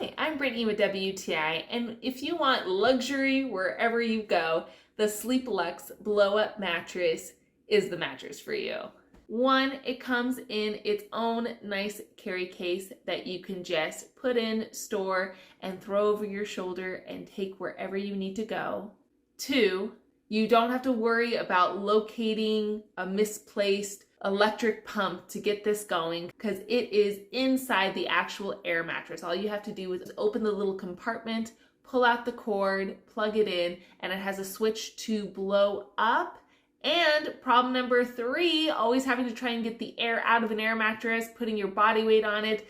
Hi, I'm Brittany with WTI, and if you want luxury wherever you go, the SleepLux blow-up mattress is the mattress for you. One, it comes in its own nice carry case that you can just put in, store, and throw over your shoulder and take wherever you need to go. Two, you don't have to worry about locating a misplaced electric pump to get this going because it is inside the actual air mattress. All you have to do is open the little compartment, pull out the cord, plug it in, and it has a switch to blow up. And problem number three, always having to try and get the air out of an air mattress, putting your body weight on it.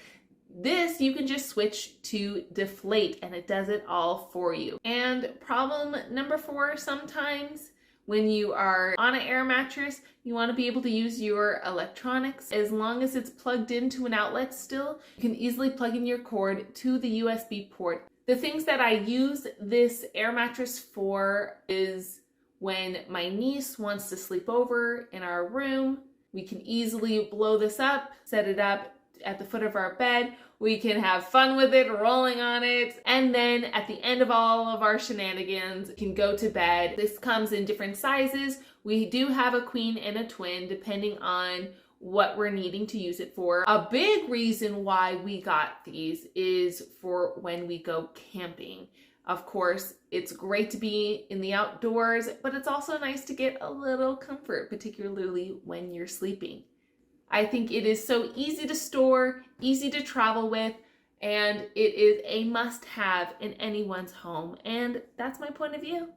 This, you can just switch to deflate and it does it all for you. And problem number four, sometimes when you are on an air mattress, you want to be able to use your electronics. As long as it's plugged into an outlet still, you can easily plug in your cord to the USB port. The things that I use this air mattress for is when my niece wants to sleep over in our room, we can easily blow this up, set it up at the foot of our bed. We can have fun with it, rolling on it. And then at the end of all of our shenanigans, we can go to bed. This comes in different sizes. We do have a queen and a twin, depending on what we're needing to use it for. A big reason why we got these is for when we go camping. Of course, it's great to be in the outdoors, but it's also nice to get a little comfort, particularly when you're sleeping. I think it is so easy to store, easy to travel with, and it is a must-have in anyone's home. And that's my point of view.